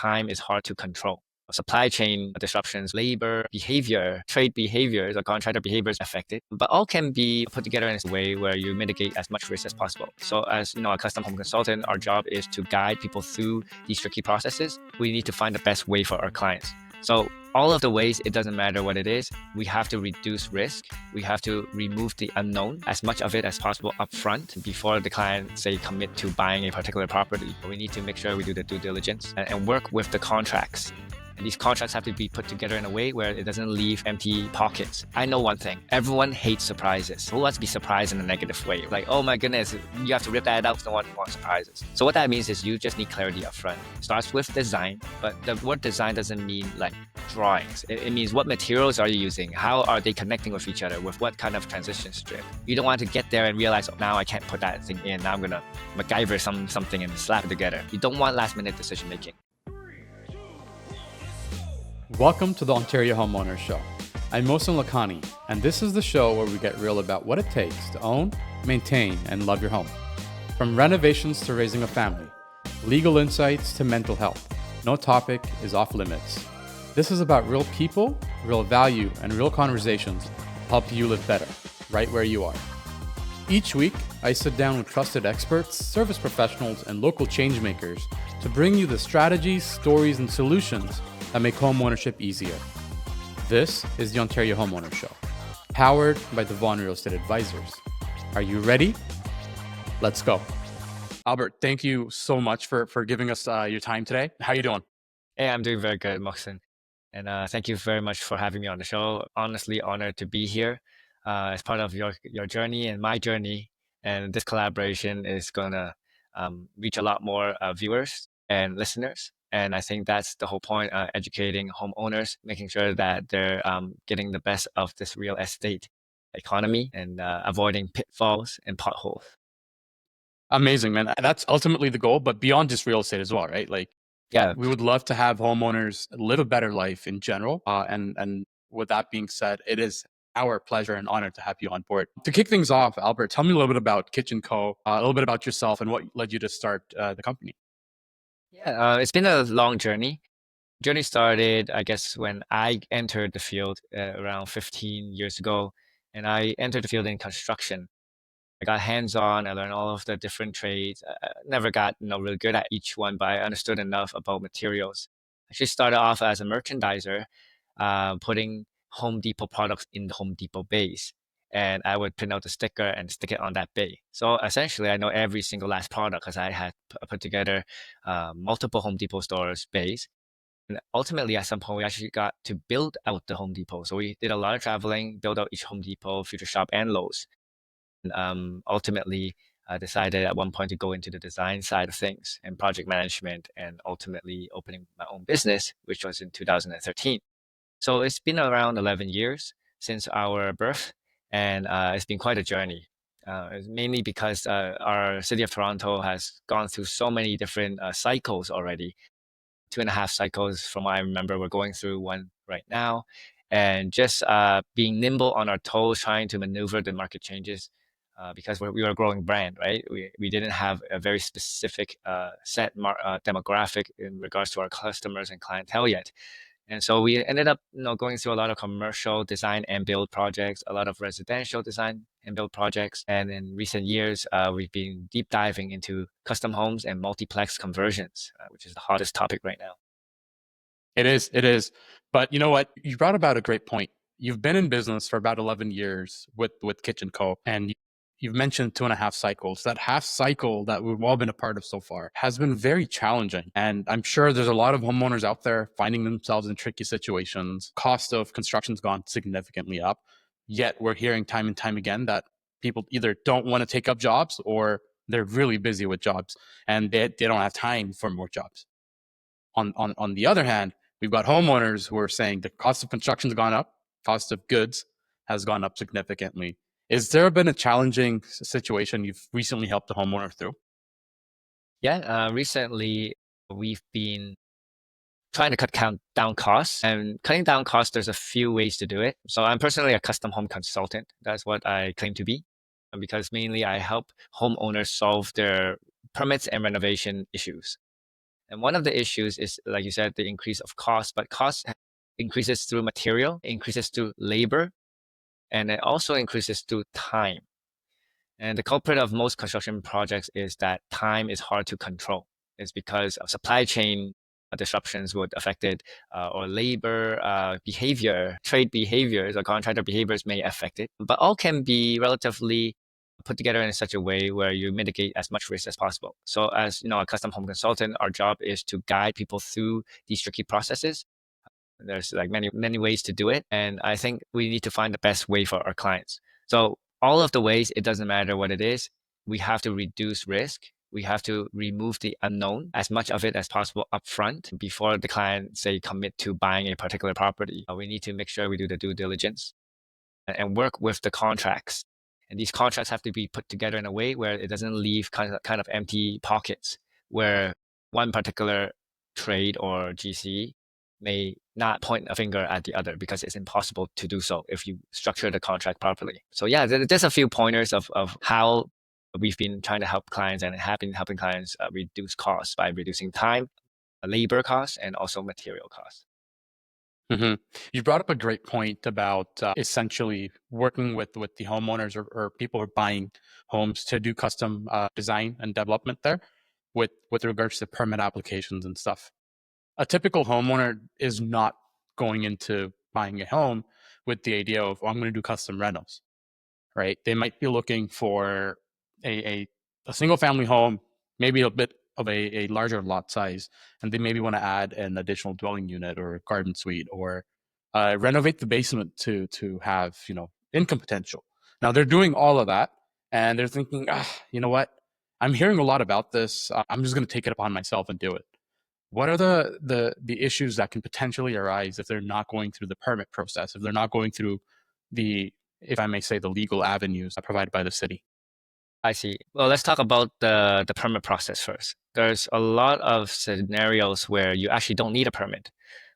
time is hard to control. Supply chain disruptions, labor behavior, trade behaviors, or contractor behaviors affected, but all can be put together in a way where you mitigate as much risk as possible. So as a custom home consultant, our job is to guide people through these tricky processes. We need to find the best way for our clients. So all of the ways, it doesn't matter what it is, we have to reduce risk. We have to remove the unknown, as much of it as possible upfront before the client, say, commit to buying a particular property. We need to make sure we do the due diligence and work with the contracts. And these contracts have to be put together in a way where it doesn't leave empty pockets. I know one thing, everyone hates surprises. Who wants to be surprised in a negative way? Like, oh my goodness, you have to rip that out, no one wants surprises. So what that means is you just need clarity up front. It starts with design, but the word design doesn't mean like drawings. It means what materials are you using? How are they connecting with each other? With what kind of transition strip? You don't want to get there and realize, oh, now I can't put that thing in. Now I'm gonna MacGyver something and slap it together. You don't want last minute decision making. Welcome to the Ontario Homeowner Show. I'm Mohsin Lakhani, and this is the show where we get real about what it takes to own, maintain, and love your home. From renovations to raising a family, legal insights to mental health, no topic is off limits. This is about real people, real value, and real conversations to help you live better, right where you are. Each week, I sit down with trusted experts, service professionals, and local changemakers to bring you the strategies, stories, and solutions that make homeownership easier. This is the Ontario Homeowner Show, powered by the Vaughan Real Estate Advisors. Are you ready? Let's go. Albert, thank you so much for giving us your time today. How are you doing? Hey, I'm doing very good, Mohsin. And thank you very much for having me on the show. Honestly, honored to be here as part of your journey and my journey. And this collaboration is going to reach a lot more viewers and listeners. And I think that's the whole point, educating homeowners, making sure that they're getting the best of this real estate economy and avoiding pitfalls and potholes. Amazing, man. That's ultimately the goal, but beyond just real estate as well, right? Like, Yeah. We would love to have homeowners live a better life in general. And with that being said, it is our pleasure and honor to have you on board. To kick things off, Albert, tell me a little bit about Kych Co, a little bit about yourself and what led you to start the company. Yeah, it's been a long journey. Journey started, I guess, when I entered the field around 15 years ago, and I entered the field in construction. I got hands-on. I learned all of the different trades. I never got really good at each one, but I understood enough about materials. I actually started off as a merchandiser, putting Home Depot products in the Home Depot bays. And I would print out the sticker and stick it on that bay. So essentially, I know every single last product because I had put together multiple Home Depot stores bays. And ultimately, at some point, we actually got to build out the Home Depot. So we did a lot of traveling, build out each Home Depot, Future Shop, and Lowe's. And ultimately, I decided at one point to go into the design side of things and project management, and ultimately opening my own business, which was in 2013. So it's been around 11 years since our birth, and it's been quite a journey. It's mainly because our city of Toronto has gone through so many different cycles already. 2.5 cycles from what I remember. We're going through one right now. And just being nimble on our toes, trying to maneuver the market changes because we were a growing brand, right? We didn't have a very specific set demographic in regards to our customers and clientele yet. And so we ended up going through a lot of commercial design and build projects, a lot of residential design and build projects. And in recent years, we've been deep diving into custom homes and multiplex conversions, which is the hottest topic right now. It is. But you know what? You brought about a great point. You've been in business for about 11 years with Kych Co, and you've mentioned 2.5 cycles. That half cycle that we've all been a part of so far has been very challenging. And I'm sure there's a lot of homeowners out there finding themselves in tricky situations. Cost of construction's gone significantly up. Yet we're hearing time and time again that people either don't want to take up jobs or they're really busy with jobs and they don't have time for more jobs. On the other hand, we've got homeowners who are saying the cost of construction has gone up, cost of goods has gone up significantly. Is there been a challenging situation you've recently helped a homeowner through? Yeah, recently we've been trying to cut down costs, and cutting down costs, there's a few ways to do it. So I'm personally a custom home consultant. That's what I claim to be, because mainly I help homeowners solve their permits and renovation issues. And one of the issues is, like you said, the increase of cost, but cost increases through material, increases through labor, and it also increases through time. And the culprit of most construction projects is that time is hard to control. It's because of supply chain disruptions would affect it, or labor behavior, trade behaviors, or contractor behaviors may affect it. But all can be relatively put together in such a way where you mitigate as much risk as possible. So, as you know, a custom home consultant, our job is to guide people through these tricky processes. There's like many ways to do it, and I think we need to find the best way for our clients. So all of the ways, it doesn't matter what it is, we have to reduce risk. We have to remove the unknown, as much of it as possible upfront before the client say commit to buying a particular property. We need to make sure we do the due diligence and work with the contracts. And these contracts have to be put together in a way where it doesn't leave kind of empty pockets, where one particular trade or GC may not point a finger at the other, because it's impossible to do so if you structure the contract properly. So yeah, there's a few pointers of how we've been trying to help clients and have been helping clients reduce costs by reducing time, labor costs, and also material costs. Hmm. You brought up a great point about essentially working with the homeowners or people who are buying homes to do custom design and development there with regards to permit applications and stuff. A typical homeowner is not going into buying a home with the idea of, oh, I'm going to do custom renos, right? They might be looking for a, a single family home, maybe a bit of a larger lot size, and they maybe want to add an additional dwelling unit or a garden suite, or renovate the basement to have income potential. Now they're doing all of that, and they're thinking, you know what? I'm hearing a lot about this. I'm just going to take it upon myself and do it. What are the issues that can potentially arise if they're not going through the permit process, if they're not going through the, if I may say, the legal avenues provided by the city? I see. Well, let's talk about the permit process first. There's a lot of scenarios where you actually don't need a permit.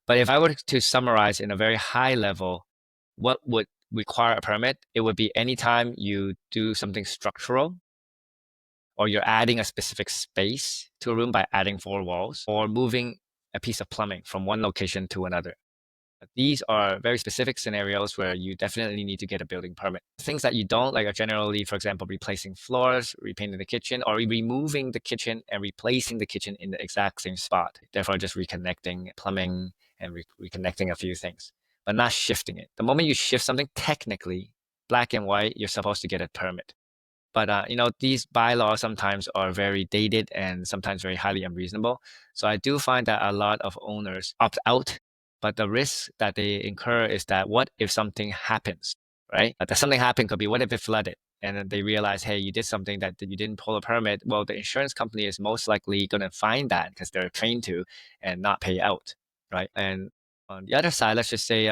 But if I were to summarize in a very high level, what would require a permit, it would be anytime you do something structural, or you're adding a specific space to a room by adding four walls, or moving a piece of plumbing from one location to another. These are very specific scenarios where you definitely need to get a building permit. Things that you don't like are generally, for example, replacing floors, repainting the kitchen, or removing the kitchen and replacing the kitchen in the exact same spot. Therefore, just reconnecting plumbing and reconnecting a few things, but not shifting it. The moment you shift something, technically, black and white, you're supposed to get a permit. But these bylaws sometimes are very dated and sometimes very highly unreasonable. So I do find that a lot of owners opt out, but the risk that they incur is that what if something happens, right? That something happened could be, what if it flooded? And then they realize, hey, you did something that you didn't pull a permit. Well, the insurance company is most likely going to find that because they're trained to, and not pay out, right? And on the other side, let's just say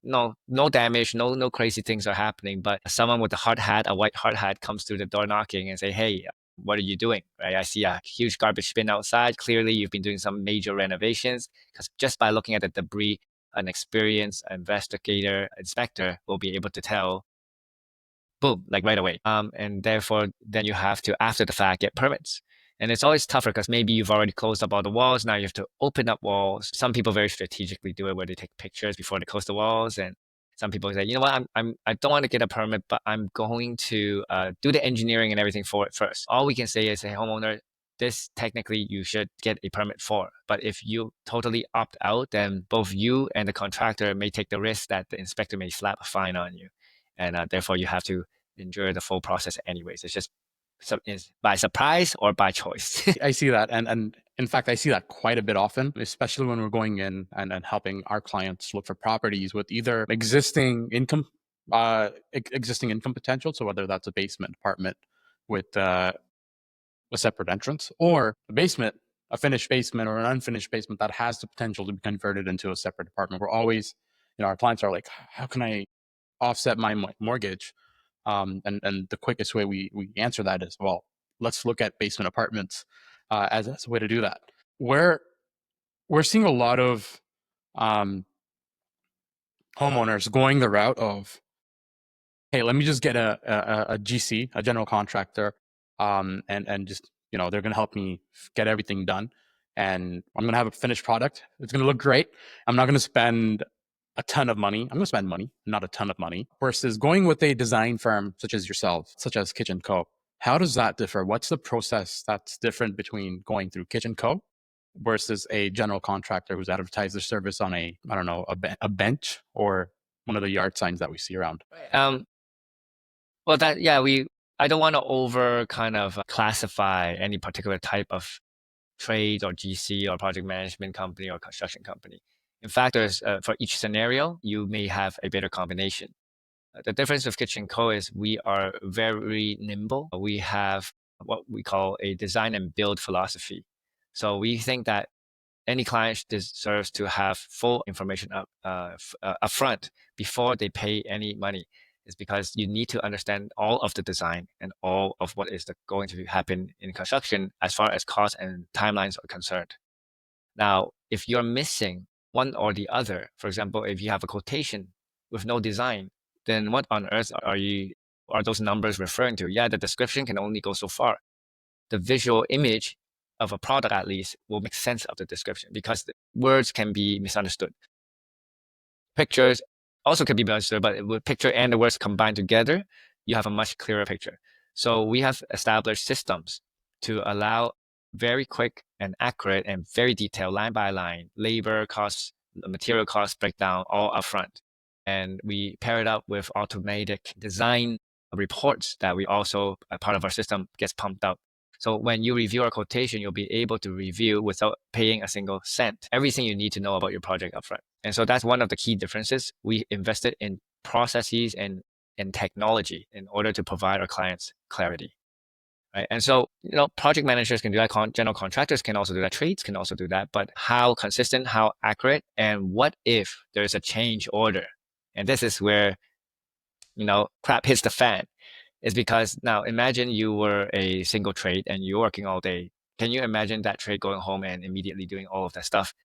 no damage, no crazy things are happening, but someone with a hard hat, a white hard hat, comes through the door knocking and say, hey, what are you doing? Right? I see a huge garbage bin outside. Clearly, you've been doing some major renovations, because just by looking at the debris, an experienced investigator, inspector will be able to tell, boom, like right away. And therefore, then you have to, after the fact, get permits. And it's always tougher because maybe you've already closed up all the walls. Now you have to open up walls. Some people very strategically do it where they take pictures before they close the walls. And some people say, you know what, I don't want to get a permit, but I'm going to do the engineering and everything for it first. All we can say is, hey, homeowner, this technically you should get a permit for. But if you totally opt out, then both you and the contractor may take the risk that the inspector may slap a fine on you. And therefore you have to endure the full process anyways. It's just is by surprise or by choice. I see that. And in fact, I see that quite a bit often, especially when we're going in and helping our clients look for properties with either existing income potential. So whether that's a basement apartment with a separate entrance, or a basement, a finished basement or an unfinished basement that has the potential to be converted into a separate apartment. We're always, our clients are like, how can I offset my mortgage? And the quickest way we answer that is, well, let's look at basement apartments as a way to do that. We're seeing a lot of um, homeowners going the route of, hey, let me just get a GC, a general contractor, and just they're going to help me get everything done, and I'm going to have a finished product. It's going to look great. I'm not going to spend a ton of money. I'm going to spend money, not a ton of money, versus going with a design firm such as yourself, such as Kych Co. How does that differ? What's the process that's different between going through Kych Co versus a general contractor who's advertised their service on a, I don't know, a bench or one of the yard signs that we see around? Right. Well, I don't want to over kind of classify any particular type of trade or GC or project management company or construction company. In fact, there's for each scenario, you may have a better combination. The difference with Kych Co is we are very nimble. We have what we call a design and build philosophy. So we think that any client deserves to have full information upfront before they pay any money. Is because you need to understand all of the design and all of what is going to happen in construction as far as cost and timelines are concerned. Now, if you're missing one or the other, for example, if you have a quotation with no design, then what on earth are those numbers referring to? Yeah, the description can only go so far. The visual image of a product at least will make sense of the description because the words can be misunderstood. Pictures also could be misunderstood, but with picture and the words combined together, you have a much clearer picture. So we have established systems to allow very quick and accurate and very detailed line by line labor costs, material costs breakdown all upfront. And we pair it up with automatic design reports that we also, a part of our system, gets pumped out. So when you review our quotation, you'll be able to review without paying a single cent, everything you need to know about your project upfront. And so that's one of the key differences. We invested in processes and in technology in order to provide our clients clarity. Right. And so, project managers can do that. General contractors can also do that. Trades can also do that. But how consistent, how accurate, and what if there's a change order? And this is where, crap hits the fan. Is because now imagine you were a single trade and you're working all day. Can you imagine that trade going home and immediately doing all of that stuff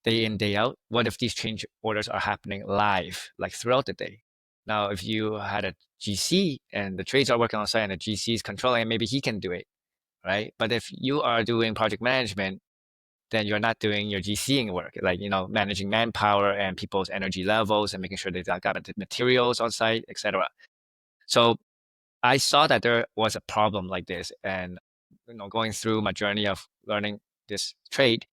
day in, day out? What if these change orders are happening live, like throughout the day? Now, if you had a GC and the trades are working on site and the GC is controlling it, maybe he can do it, right? But if you are doing project management, then you're not doing your GCing work, like, managing manpower and people's energy levels and making sure they've got the materials on site, etc. So I saw that there was a problem like this, and going through my journey of learning this trade,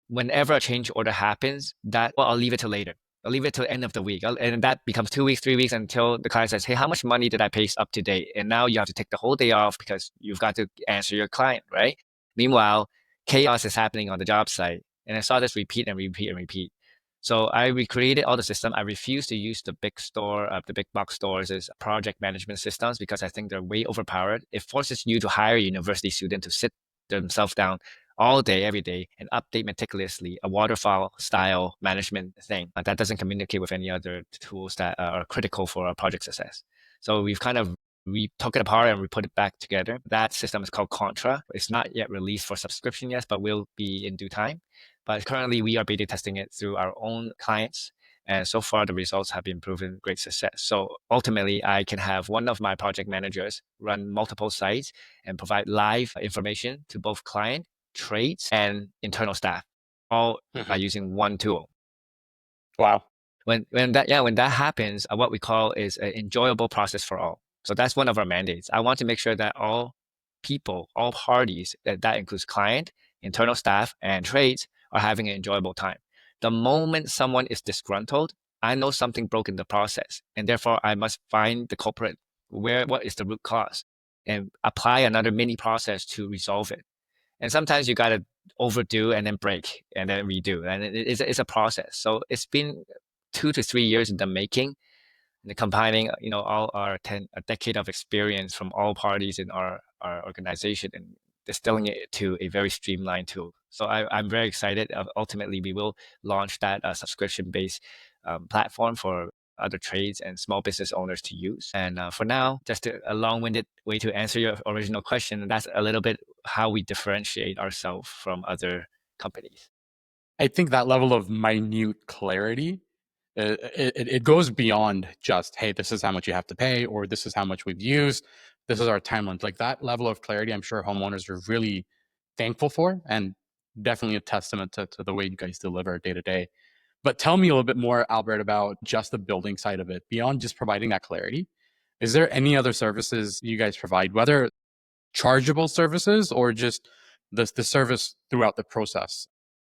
whenever a change order happens, I'll leave it till later. I'll leave it till the end of the week, and that becomes 2 weeks, 3 weeks until the client says, "Hey, how much money did I pay up to date?" And now you have to take the whole day off because you've got to answer your client, right? Meanwhile, chaos is happening on the job site, and I saw this repeat and repeat and repeat. So I recreated all the system. I refuse to use the big box stores as project management systems because I think they're way overpowered. It forces you to hire a university student to sit themselves down all day, every day, and update meticulously a waterfall style management thing that doesn't communicate with any other tools that are critical for our project success. So we took it apart and we put it back together. That system is called Contra. It's not yet released for subscription yet, but will be in due time. But currently, we are beta testing it through our own clients. And so far, the results have been proven great success. So ultimately, I can have one of my project managers run multiple sites and provide live information to both client, trades, and internal staff, all by using one tool. Wow. When that happens, what we call is an enjoyable process for all. So that's one of our mandates. I want to make sure that all people, all parties, that includes client, internal staff, and trades, are having an enjoyable time. The moment someone is disgruntled, I know something broke in the process, and therefore I must find the culprit. What is the root cause, and apply another mini process to resolve it. And sometimes you got to overdo and then break and then redo, and it's a process. So it's been 2 to 3 years in the making, and combining all a decade of experience from all parties in our organization and distilling it to a very streamlined tool. So I'm very excited. Ultimately, we will launch that subscription-based platform for other trades and small business owners to use. And for now, just a long-winded way to answer your original question, that's a little bit how we differentiate ourselves from other companies. I think that level of minute clarity, it goes beyond just, hey, this is how much you have to pay, or this is how much we've used, this is our timeline. Like that level of clarity, I'm sure homeowners are really thankful for, and definitely a testament to the way you guys deliver day to day. But tell me a little bit more, Albert, about just the building side of it. Beyond just providing that clarity, is there any other services you guys provide, whether chargeable services or just the service throughout the process?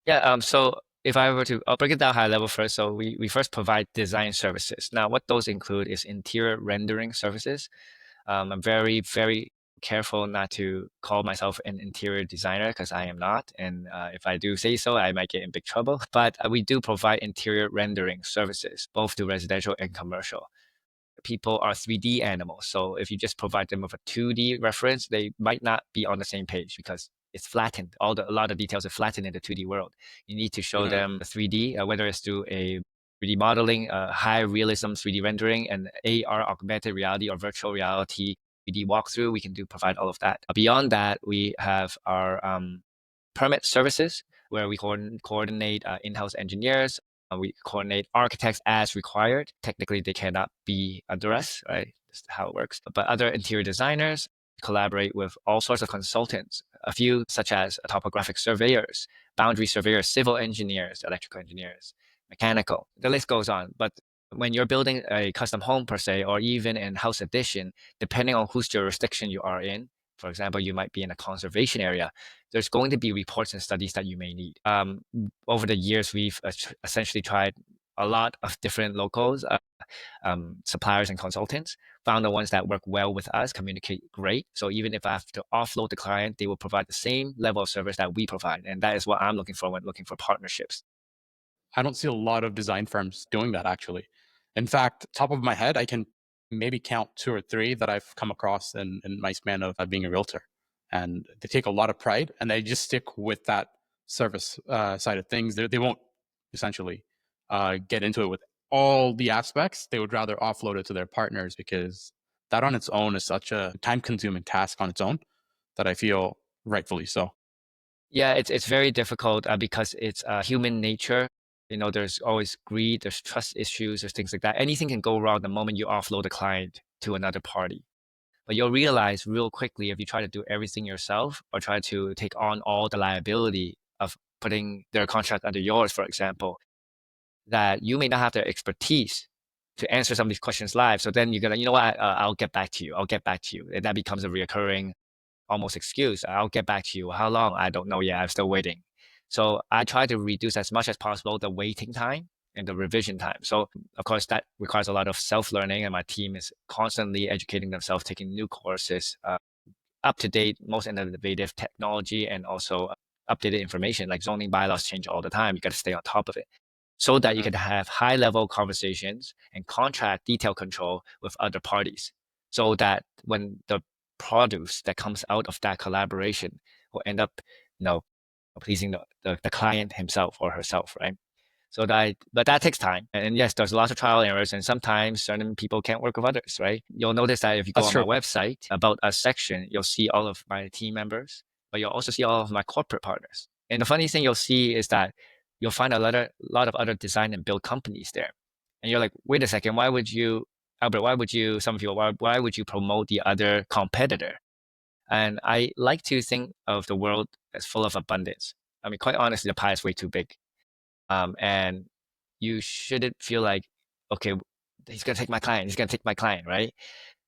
Yeah, so if I were to, I'll break it down high level first. So we first provide design services. Now, what those include is interior rendering services. I'm very, very careful not to call myself an interior designer because I am not. And if I do say so, I might get in big trouble. But we do provide interior rendering services, both to residential and commercial. People are 3D animals. So if you just provide them with a 2D reference, they might not be on the same page because it's flattened. A lot of details are flattened in the 2D world. You need to show them 3D, whether it's through a 3D modeling, high realism 3D rendering, and AR augmented reality or virtual reality 3D walkthrough. We can provide all of that. Beyond that, we have our permit services where we coordinate in-house engineers. We coordinate architects as required. Technically, they cannot be under us, right? That's how it works. But other interior designers collaborate with all sorts of consultants, a few such as topographic surveyors, boundary surveyors, civil engineers, electrical engineers, mechanical. The list goes on. But when you're building a custom home per se, or even in house addition, depending on whose jurisdiction you are in, for example, you might be in a conservation area, there's going to be reports and studies that you may need. Over the years, we've essentially tried a lot of different locals, suppliers and consultants, found the ones that work well with us, communicate great. So even if I have to offload the client, they will provide the same level of service that we provide. And that is what I'm looking for when looking for partnerships. I don't see a lot of design firms doing that actually. In fact, top of my head, I can maybe count two or three that I've come across in my span of being a realtor. And they take a lot of pride and they just stick with that service side of things. They won't essentially get into it with all the aspects. They would rather offload it to their partners because that on its own is such a time consuming task on its own that I feel rightfully so. Yeah, it's very difficult because it's human nature. You know, there's always greed, there's trust issues, there's things like that. Anything can go wrong the moment you offload a client to another party. But you'll realize real quickly if you try to do everything yourself or try to take on all the liability of putting their contract under yours, for example, that you may not have the expertise to answer some of these questions live. So then you're gonna, you know what, I'll get back to you. I'll get back to you. And that becomes a reoccurring almost excuse. I'll get back to you. How long? I don't know yet. I'm still waiting. So I try to reduce as much as possible the waiting time and the revision time. So of course that requires a lot of self-learning, and my team is constantly educating themselves, taking new courses, up to date, most innovative technology, and also updated information. Like zoning bylaws change all the time. You got to stay on top of it so that you can have high level conversations and contract detail control with other parties so that when the produce that comes out of that collaboration will end up, you know, pleasing the client himself or herself, right? So that, but that takes time. And yes, there's lots of trial and errors, and sometimes certain people can't work with others, right? You'll notice that if you go That's on my true. website, about us section, you'll see all of my team members, but you'll also see all of my corporate partners. And the funny thing you'll see is that you'll find lot of other design and build companies there. And you're like, wait a second, why would you, Albert, why would you, some people, why would you promote the other competitor? And I like to think of the world as full of abundance. I mean, quite honestly, the pie is way too big. And you shouldn't feel like, okay, he's gonna take my client, he's gonna take my client, right?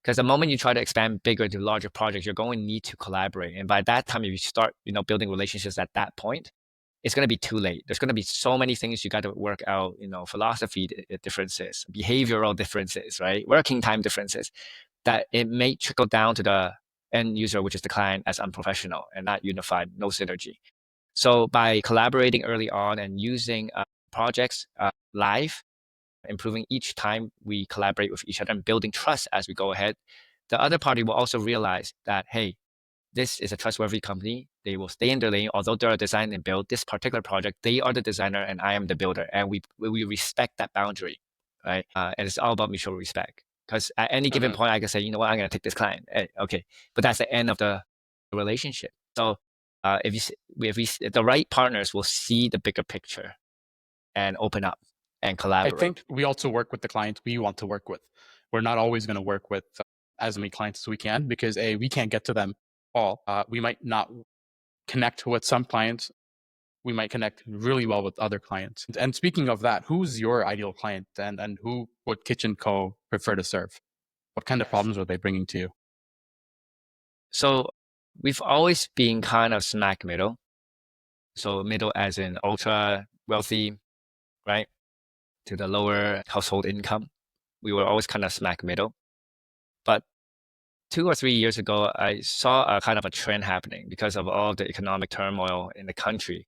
Because the moment you try to expand bigger to larger projects, you're going to need to collaborate. And by that time, if you start, building relationships at that point, it's going to be too late. There's going to be so many things you got to work out, philosophy differences, behavioral differences, right? Working time differences that it may trickle down to the end user, which is the client, as unprofessional and not unified, no synergy. So by collaborating early on and using projects live, improving each time we collaborate with each other and building trust as we go ahead, the other party will also realize that, hey, this is a trustworthy company. They will stay in their lane. Although they're a design and build this particular project, they are the designer and I am the builder. And we respect that boundary, right? And it's all about mutual respect. Because at any given point, I can say, you know what, I'm going to take this client. Okay. But that's the end of the relationship. So if the right partners will see the bigger picture and open up and I collaborate. think we also work with the clients we want to work with. We're not always going to work with as many clients as we can because A, we can't get to them all. We might not connect with some clients we might connect really well with other clients. And speaking of that, who's your ideal client, and who would Kych Co prefer to serve? What kind of Yes. problems are they bringing to you? So we've always been kind of smack middle. So middle as in ultra wealthy, right? To the lower household income. We were always kind of smack middle. But 2 or 3 years ago, I saw a kind of a trend happening because of all the economic turmoil in the country.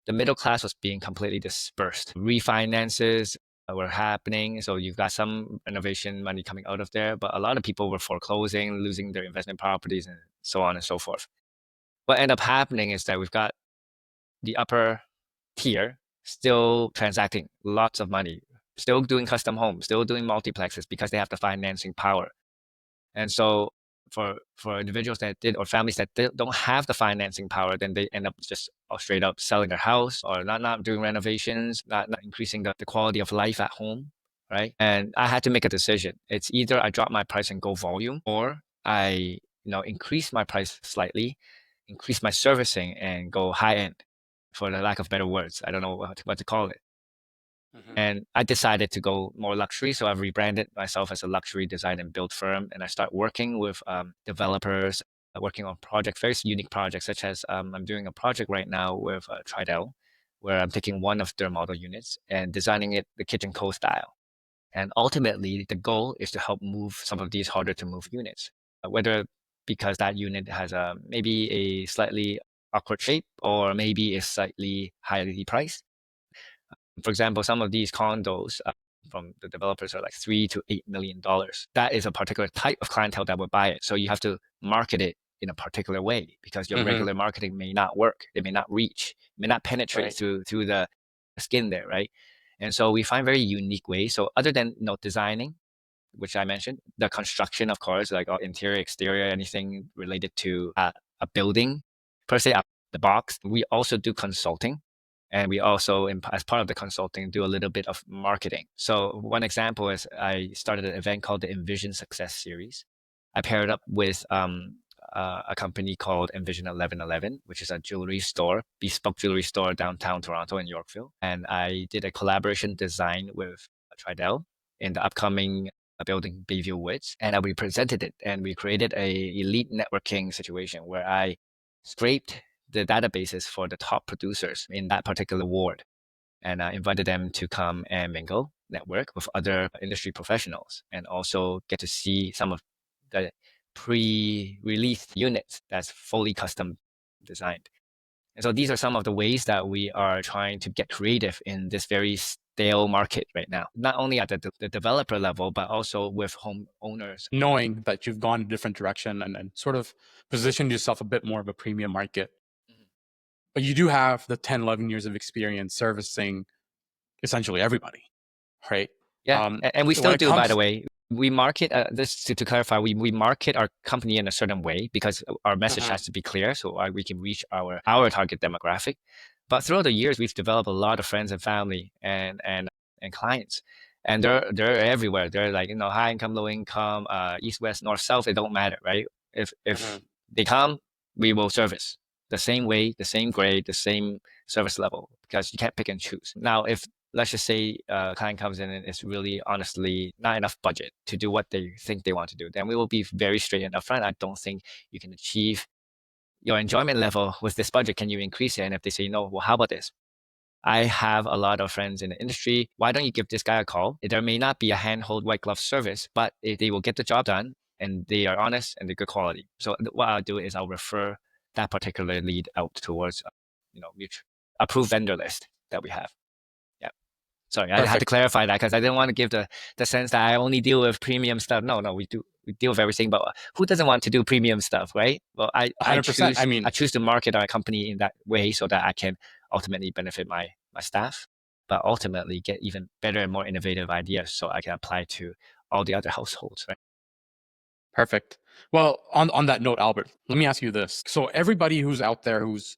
The middle class was being completely dispersed. Refinances were happening. So you've got some renovation money coming out of there, but a lot of people were foreclosing, losing their investment properties, and so on and so forth. What ended up happening is that we've got the upper tier still transacting lots of money, still doing custom homes, still doing multiplexes because they have the financing power. And so for individuals that did or families that don't have the financing power, then they end up just straight up selling their house or not doing renovations, not increasing the quality of life at home, right? And I had to make a decision. It's either I drop my price and go volume, or I increase my price slightly, increase my servicing and go high end, for the lack of better words. I don't know what to call it. Mhm. And I decided to go more luxury. So I've rebranded myself as a luxury design and build firm. And I start working with developers, working on projects, very unique projects, such as I'm doing a project right now with Tridel, where I'm taking one of their model units and designing it the Kych Co style. And ultimately, the goal is to help move some of these harder to move units, whether because that unit has maybe a slightly awkward shape or maybe is slightly highly priced. For example, some of these condos from the developers are like $3 to $8 million. That is a particular type of clientele that would buy it. So you have to market it in a particular way because your Mhm. regular marketing may not work. It may not reach, may not penetrate Right. through the skin there, right? And so we find very unique ways. So other than designing, which I mentioned, the construction, of course, like interior, exterior, anything related to a building per se, the box. We also do consulting. And we also, as part of the consulting, do a little bit of marketing. So one example is I started an event called the Envision Success Series. I paired up with a company called Envision 1111, which is a jewelry store, bespoke jewelry store downtown Toronto in Yorkville. And I did a collaboration design with Tridel in the upcoming building Bayview Woods, and we presented it, and we created a elite networking situation where I scraped the databases for the top producers in that particular ward, and I invited them to come and mingle, network with other industry professionals, and also get to see some of the pre-released units that's fully custom designed. And so these are some of the ways that we are trying to get creative in this very stale market right now, not only at the developer level, but also with homeowners. Knowing that you've gone a different direction, and sort of positioned yourself a bit more of a premium market, Mhm. but you do have the 10, 11 years of experience servicing essentially everybody, right? Yeah, and we When still it do, by the comes, way. We market this to clarify. We market our company in a certain way because our message Mhm. has to be clear, so we can reach our target demographic. But throughout the years, we've developed a lot of friends and family and clients, and they're everywhere. They're like high income, low income, east, west, north, south. It don't matter, right? If Mhm. they come, we will service the same way, the same grade, the same service level because you can't pick and choose. Now, if let's just say a client comes in and it's really honestly not enough budget to do what they think they want to do, then we will be very straight and upfront. I don't think you can achieve your enjoyment level with this budget. Can you increase it? And if they say no, well, how about this? I have a lot of friends in the industry. Why don't you give this guy a call? There may not be a handhold white glove service, but they will get the job done and they are honest and they're good quality. So what I'll do is I'll refer that particular lead out towards, mutual approved vendor list that we have. Yeah. Sorry, I had to Perfect. clarify that because I didn't want to give the sense that I only deal with premium stuff. No, no, we deal with everything. But who doesn't want to do premium stuff, right? Well, I 100%. I mean, choose to market our company in that way so that I can ultimately benefit my staff, but ultimately get even better and more innovative ideas so I can apply to all the other households, right? perfect. Well, on that note, Albert, let me ask you this. So everybody who's out there who's,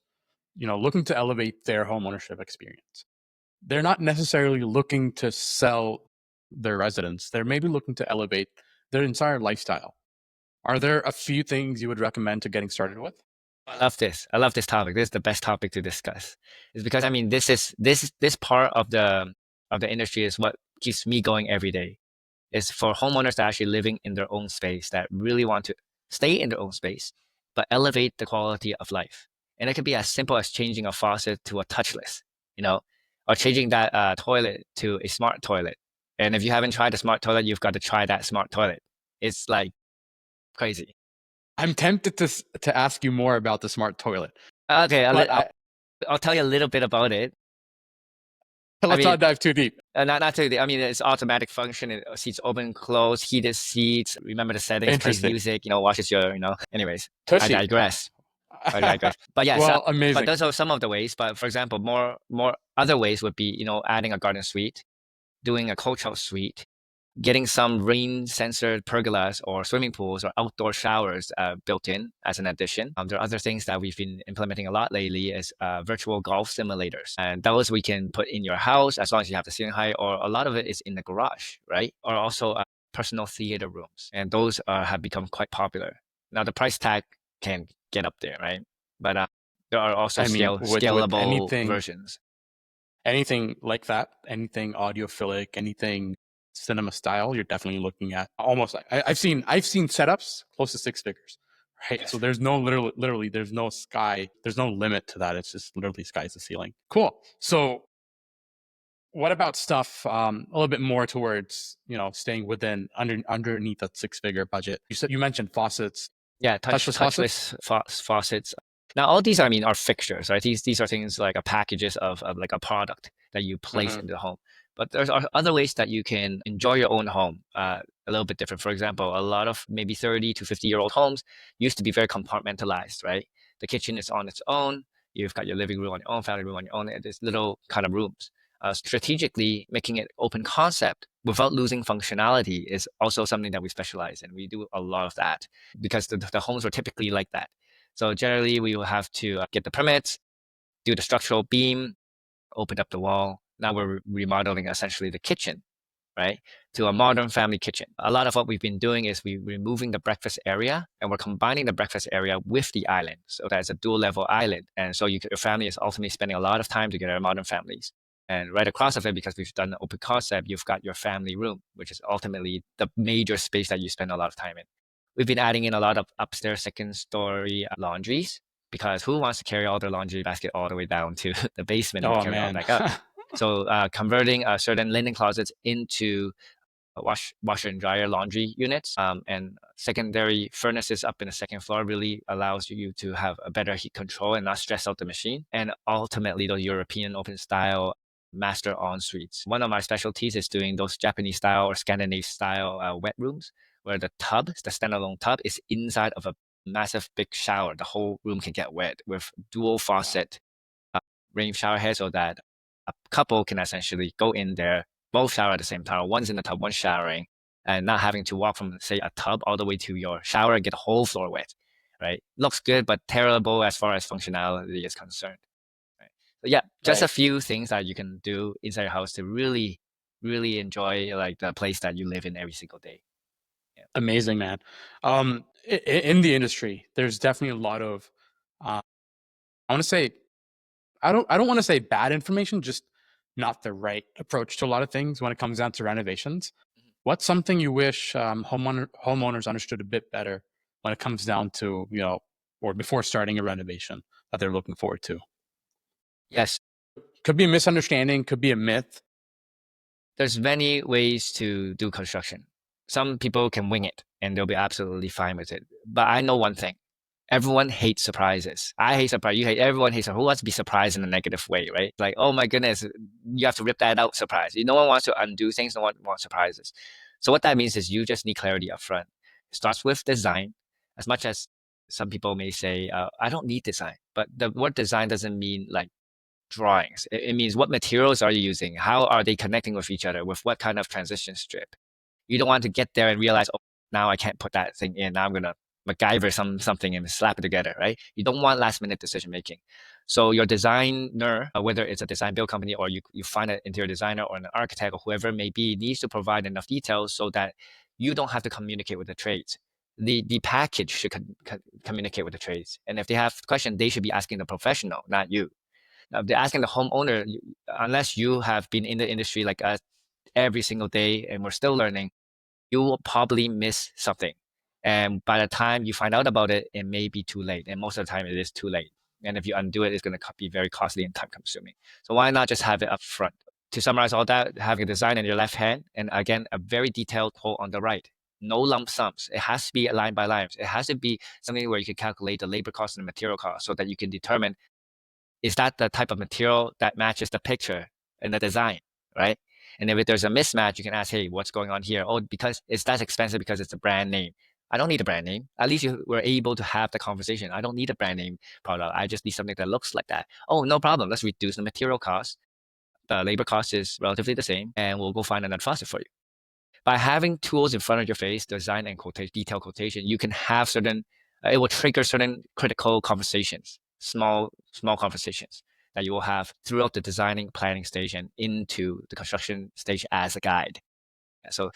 looking to elevate their home ownership experience, they're not necessarily looking to sell their residence. They're maybe looking to elevate their entire lifestyle. Are there a few things you would recommend to getting started with? I love this. I love this topic. This is the best topic to discuss. It's because I mean this part of the industry is what keeps me going every day. Is for homeowners that are actually living in their own space that really want to stay in their own space, but elevate the quality of life. And it could be as simple as changing a faucet to a touchless, you know, or changing that toilet to a smart toilet. And if you haven't tried a smart toilet, you've got to try that smart toilet. It's like crazy. I'm tempted to ask you more about the smart toilet, Okay, but I'll tell you a little bit about it. I let's mean, not dive too deep. not totally. I mean, it's automatic function. It seats open, close, heated seats. Remember the settings, plays Interesting. music. Watches your. Anyways, I Tushy. digress. I digress. But yes, Well, but amazing. those are some of the ways. But for example, more other ways would be adding a garden suite, doing a coach house suite, getting some rain censored pergolas or swimming pools or outdoor showers built in as an addition. There are other things that we've been implementing a lot lately is virtual golf simulators. And those we can put in your house as long as you have the ceiling height, or a lot of it is in the garage, right? Or also personal theater rooms. And those have become quite popular. Now the price tag can get up there, right? But there are also I mean, with scalable versions. anything like that, anything audiophilic, anything cinema style, you're definitely looking at almost like I've seen setups close to six figures, right? Yes. So there's no literally there's no sky, there's no limit to that. It's just literally sky's the ceiling. Cool. So what about stuff a little bit more towards staying within underneath that six figure budget? You mentioned faucets, Yeah, touchless faucets. faucets. Now, all these, I mean, are fixtures, right? These are things like a packages of like a product that you place Mm-hmm. into the home. But there's other ways that you can enjoy your own home a little bit different. For example, a lot of maybe 30 to 50-year-old homes used to be very compartmentalized, right? The kitchen is on its own. You've got your living room on your own, family room on your own. And there's little kind of rooms. Strategically making it open concept without losing functionality is also something that we specialize in. We do a lot of that because the homes were typically like that. So generally, we will have to get the permits, do the structural beam, open up the wall. Now we're remodeling essentially the kitchen, right, to a modern family kitchen. A lot of what we've been doing is we're removing the breakfast area and we're combining the breakfast area with the island. So that's a dual level island. And so your family is ultimately spending a lot of time together, modern families. And right across of it, because we've done the open concept, you've got your family room, which is ultimately the major space that you spend a lot of time in. We've been adding in a lot of upstairs, second story laundries because who wants to carry all their laundry basket all the way down to the basement and Oh carry it all man. back up? So converting certain linen closets into washer and dryer laundry units, and secondary furnaces up in the second floor really allows you to have a better heat control and not stress out the machine. And ultimately, the European open style master en suites. One of my specialties is doing those Japanese style or Scandinavian style wet rooms where the tub, the standalone tub, is inside of a massive big shower. The whole room can get wet with dual faucet rain shower head so that a couple can essentially go in there, both shower at the same time. One's in the tub, one's showering, and not having to walk from, say, a tub all the way to your shower and get the whole floor wet, right? Looks good, but terrible as far as functionality is concerned. Right? So yeah, just a Right. few things that you can do inside your house to really, really enjoy like the place that you live in every single day. Yeah. Amazing, man. In the industry, there's definitely a lot of, I want to say, I don't want to say bad information, just not the right approach to a lot of things when it comes down to renovations. What's something you wish homeowners understood a bit better when it comes down to, or before starting a renovation that they're looking forward to? Yes, Could be a misunderstanding, could be a myth. there's many ways to do construction. Some people can wing it and they'll be absolutely fine with it. But I know one thing. Everyone hates surprises. I hate surprise. You hate. Everyone hates. Who wants to be surprised in a negative way, right? Like, oh my goodness, you have to rip that out. Surprise. No one wants to undo things. No one wants surprises. So what that means is you just need clarity up front. It starts with design. As much as some people may say, I don't need design, but the word design doesn't mean like drawings. It means what materials are you using? How are they connecting with each other? With what kind of transition strip? You don't want to get there and realize, oh, now I can't put that thing in. Now I'm gonna MacGyver something and slap it together, right? You don't want last minute decision making. So your designer, whether it's a design build company or you find an interior designer or an architect or whoever it may be, needs to provide enough details so that you don't have to communicate with the trades. the package should communicate with the trades. And if they have question, they should be asking the professional, not you. Now, if they're asking the homeowner, unless you have been in the industry like us every single day and we're still learning, you will probably miss something. And by the time you find out about it, it may be too late. And most of the time, it is too late. And if you undo it, it's going to be very costly and time consuming. So why not just have it up front? To summarize all that, having a design in your left hand, and again, a very detailed quote on the right. No lump sums. It has to be line by line. It has to be something where you can calculate the labor cost and the material cost so that you can determine, is that the type of material that matches the picture and the design, right? And if there's a mismatch, you can ask, hey, what's going on here? Oh, because it's that expensive because it's a brand name. I don't need a brand name. At least you were able to have the conversation. I don't need a brand name product. I just need something that looks like that. Oh, no problem. Let's reduce the material cost. The labor cost is relatively the same, and we'll go find another faucet for you. By having tools in front of your face, design and quotation, detailed quotation, you can have certain, it will trigger certain critical conversations, small conversations that you will have throughout the designing planning stage and into the construction stage as a guide. So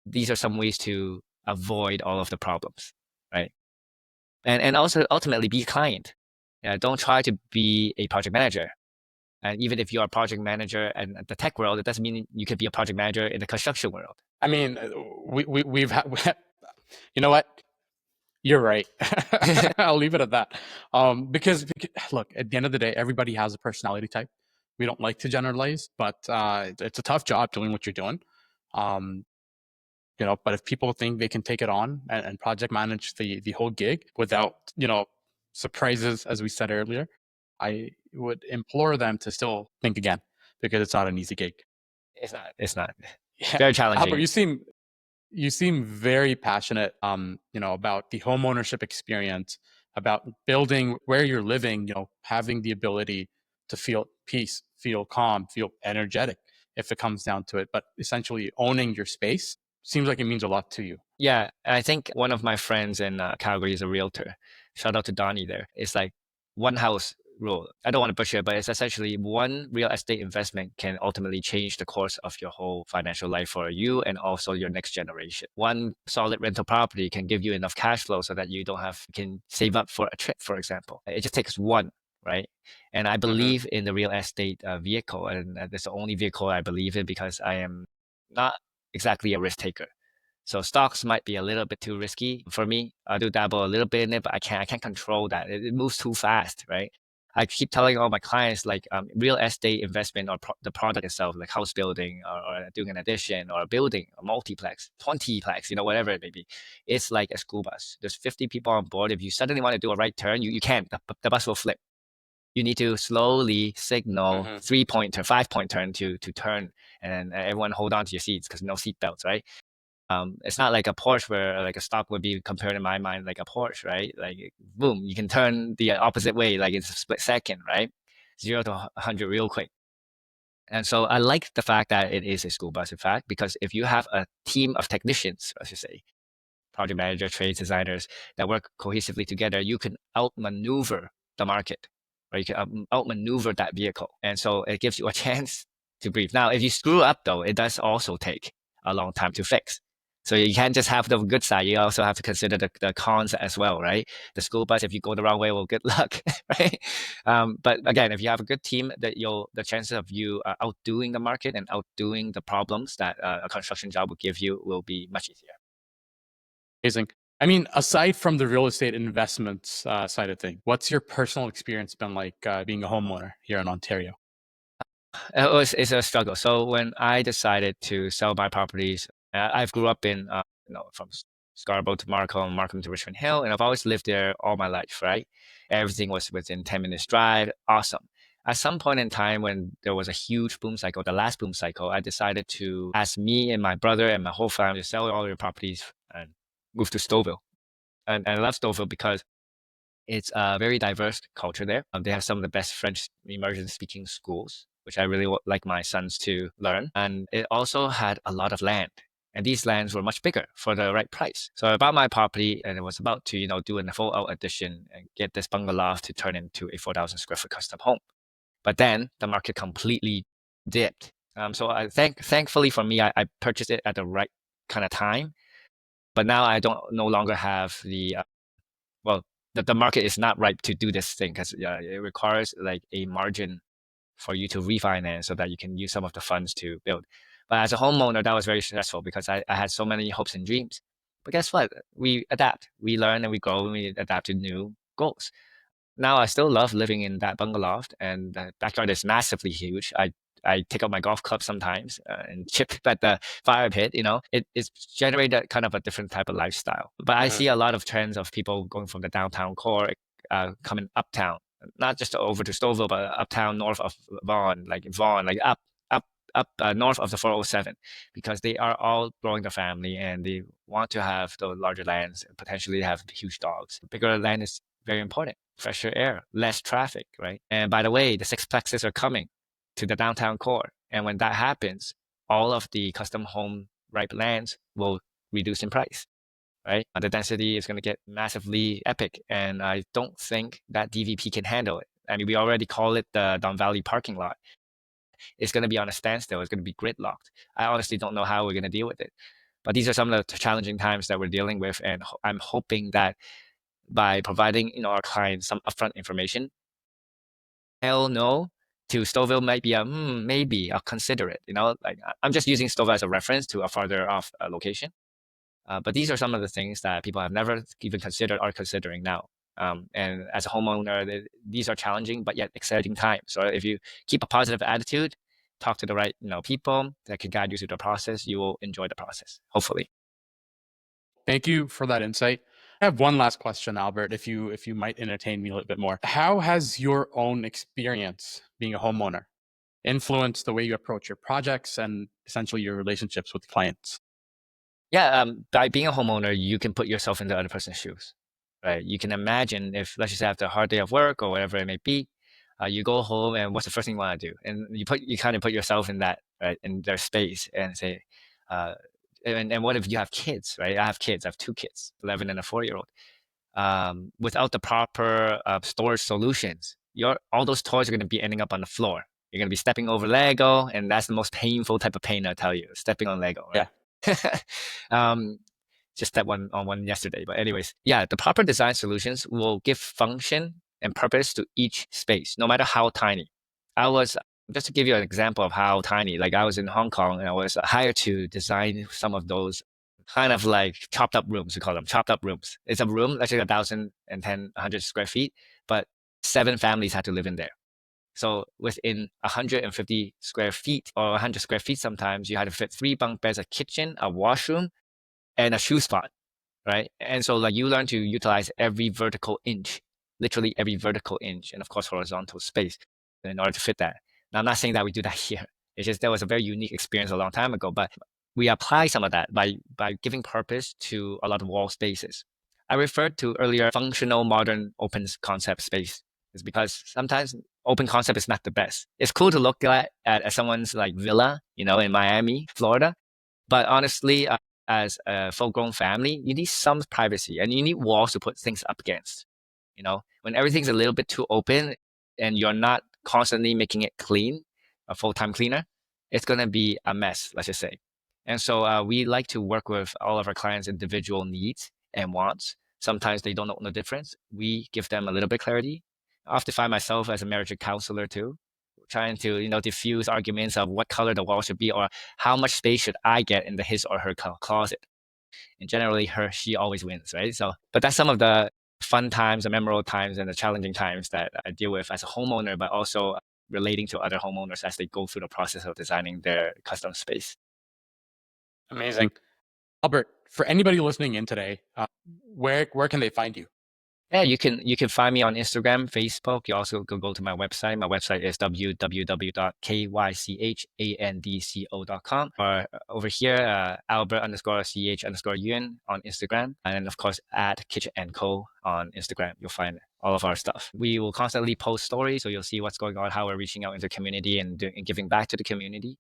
these are some ways to avoid all of the problems, right? And also ultimately be a client. Don't try to be a project manager. And even if you are a project manager in the tech world, it doesn't mean you could be a project manager in the construction world. I mean, we've had, you know what? You're right. I'll leave it at that. Because look, at the end of the day, everybody has a personality type. We don't like to generalize, but it's a tough job doing what you're doing. Um, but if people think they can take it on and project manage the whole gig without, surprises, as we said earlier, I would implore them to still think again, because it's not an easy gig. It's not. It's not. Yeah. Very Albert, challenging. you seem very passionate, about the homeownership experience, about building where you're living, having the ability to feel peace, feel calm, feel energetic if it comes down to it, but essentially owning your space seems like it means a lot to you. Yeah, I think one of my friends in Calgary is a realtor. Shout out to Donnie there. It's like one house rule. I don't want to butcher it, but it's essentially one real estate investment can ultimately change the course of your whole financial life for you and also your next generation. One solid rental property can give you enough cash flow so that you don't have can save up for a trip, for example. It just takes one, right? And I believe in the real estate vehicle, and that's the only vehicle I believe in because I am not exactly a risk taker. So stocks might be a little bit too risky for me. I do dabble a little bit in it, but I can't control that. It moves too fast, right? I keep telling all my clients like real estate investment or the product itself, like house building or doing an addition or a building, a multiplex, 20plex, whatever it may be. It's like a school bus. There's 50 people on board. If you suddenly want to do a right turn, you can't. The bus will flip. You need to slowly signal 3-point turn, 5-point turn to turn, and everyone hold on to your seats because no seat belts, right? It's not like a Porsche where like a stock would be compared in my mind like a Porsche, right? Like boom, you can turn the opposite way, like it's a split second, right? 0 to 100 real quick. And so I like the fact that it is a school bus, in fact, because if you have a team of technicians, I should say, project manager, trades, designers that work cohesively together, you can outmaneuver the market, or you can outmaneuver that vehicle. And so it gives you a chance to breathe. Now, if you screw up, though, it does also take a long time to fix. So you can't just have the good side. You also have to consider the cons as well, right? The school bus, if you go the wrong way, well, good luck, right? But again, if you have a good team, the chances of you outdoing the market and outdoing the problems that a construction job will give you will be much easier. Amazing. I mean, aside from the real estate investments side of things, what's your personal experience been like being a homeowner here in Ontario? It's a struggle. So when I decided to sell my properties, I've grew up in, from Scarborough to Markham, Markham to Richmond Hill, and I've always lived there all my life, right? Everything was within 10 minutes drive. Awesome. At some point in time when there was a huge boom cycle, the last boom cycle, I decided to ask me and my brother and my whole family to sell all their properties and move to Stouffville. And I love Stouffville because it's a very diverse culture there. They have some of the best French immersion speaking schools, which I really like my sons to learn. And it also had a lot of land. And these lands were much bigger for the right price. So I bought my property and it was about to, do a full out addition and get this bungalow to turn into a 4,000 square foot custom home. But then the market completely dipped. So thankfully for me, I purchased it at the right kind of time. But now I don't no longer have well, the market is not ripe to do this thing because it requires like a margin for you to refinance so that you can use some of the funds to build. But as a homeowner, that was very stressful because I had so many hopes and dreams. But guess what? We adapt, we learn, and we grow, and we adapt to new goals. Now I still love living in that bungalow, and the backyard is massively huge. I take out my golf club sometimes and chip at the fire pit. It's generated kind of a different type of lifestyle. But I see a lot of trends of people going from the downtown core, coming uptown, not just over to Stouffville, but uptown north of Vaughan, like up north of the 407, because they are all growing their family and they want to have the larger lands and potentially have huge dogs. Bigger land is very important. Fresher air, less traffic, right? And by the way, the sixplexes are coming to the downtown core. And when that happens, all of the custom home ripe lands will reduce in price, right? The density is going to get massively epic. And I don't think that DVP can handle it. I mean, we already call it the Don Valley parking lot. It's going to be on a standstill. It's going to be gridlocked. I honestly don't know how we're going to deal with it. But these are some of the challenging times that we're dealing with. And I'm hoping that by providing our clients some upfront information, hell no to Stouffville might be maybe I'll consider it. Like I'm just using Stouffville as a reference to a farther off location. But these are some of the things that people have never even considered are considering now. And as a homeowner, these are challenging but yet exciting times. So if you keep a positive attitude, talk to the right people that can guide you through the process, you will enjoy the process, hopefully. Thank you for that insight. I have one last question, Albert, if you might entertain me a little bit more. How has your own experience being a homeowner influenced the way you approach your projects and essentially your relationships with clients? Yeah, by being a homeowner, you can put yourself in the other person's shoes, right? You can imagine if, let's just say, after a hard day of work or whatever it may be, you go home and what's the first thing you want to do? And you kind of put yourself in that, right, in their space and say, uh, and what if you have kids, right? I have kids. I have two kids, 11 and a 4-year-old. Without the proper storage solutions, all those toys are going to be ending up on the floor. You're going to be stepping over Lego, and that's the most painful type of pain, I tell you, stepping on Lego, right? Yeah. Just that one on one yesterday. But anyways, yeah, the proper design solutions will give function and purpose to each space, no matter how tiny. I was just to give you an example of how tiny, like I was in Hong Kong and I was hired to design some of those kind of like chopped up rooms. We call them chopped up rooms. It's a room, let's say 1,100 square feet, but 7 families had to live in there. So within 150 square feet or 100 square feet, sometimes you had to fit 3 bunk beds, a kitchen, a washroom, and a shoe spot, right? And so like you learn to utilize every vertical inch, literally every vertical inch, and of course horizontal space in order to fit that. Now I'm not saying that we do that here. It's just that was a very unique experience a long time ago, but we apply some of that by giving purpose to a lot of wall spaces. I referred to earlier functional modern open concept space is because sometimes open concept is not the best. It's cool to look at someone's like villa, in Miami, Florida, but honestly, as a full-grown family, you need some privacy and you need walls to put things up against. When everything's a little bit too open and you're not constantly making it clean, a full-time cleaner, it's going to be a mess, let's just say. And so we like to work with all of our clients' individual needs and wants. Sometimes they don't know the difference. We give them a little bit clarity. I often find myself as a marriage counselor too, trying to diffuse arguments of what color the wall should be or how much space should I get in his or her closet. And generally, she always wins, right? So, but that's some of the fun times, the memorable times, and the challenging times that I deal with as a homeowner, but also relating to other homeowners as they go through the process of designing their custom space. Amazing. Albert, for anybody listening in today, where can they find you? Yeah, you can find me on Instagram, Facebook. You also can go to my website. My website is www.kychandco.com. Or over here, Albert_CH_Yuen on Instagram. And then, of course, at Kych Co on Instagram. You'll find all of our stuff. We will constantly post stories, so you'll see what's going on, how we're reaching out into the community and giving back to the community.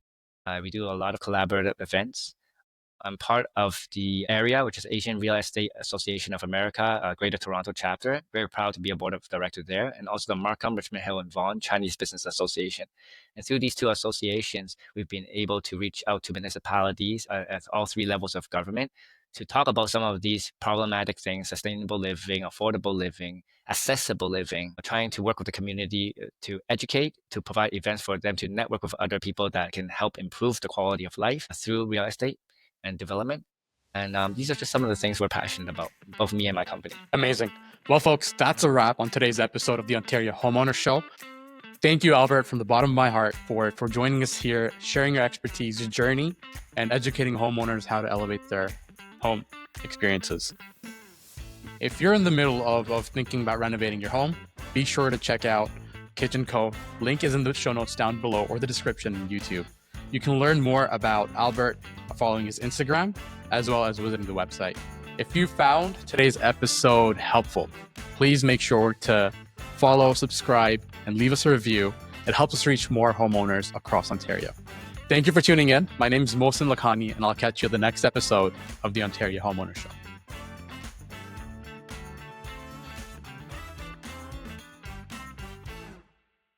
We do a lot of collaborative events. I'm part of the area, which is Asian Real Estate Association of America, Greater Toronto chapter. Very proud to be a board of director there, and also the Markham, Richmond Hill, and Vaughan Chinese Business Association. And through these two associations, we've been able to reach out to municipalities at all 3 levels of government to talk about some of these problematic things: sustainable living, affordable living, accessible living, trying to work with the community to educate, to provide events for them to network with other people that can help improve the quality of life through real estate and development. And these are just some of the things we're passionate about, both me and my company. Amazing. Well, folks, that's a wrap on today's episode of the Ontario Homeowner Show. Thank you, Albert, from the bottom of my heart for joining us here, sharing your expertise, your journey, and educating homeowners how to elevate their home experiences. If you're in the middle of thinking about renovating your home, be sure to check out Kych Co. Link is in the show notes down below or the description on YouTube. You can learn more about Albert following his Instagram, as well as visiting the website. If you found today's episode helpful, please make sure to follow, subscribe, and leave us a review. It helps us reach more homeowners across Ontario. Thank you for tuning in. My name is Mohsin Lakhani, and I'll catch you at the next episode of the Ontario Homeowner Show.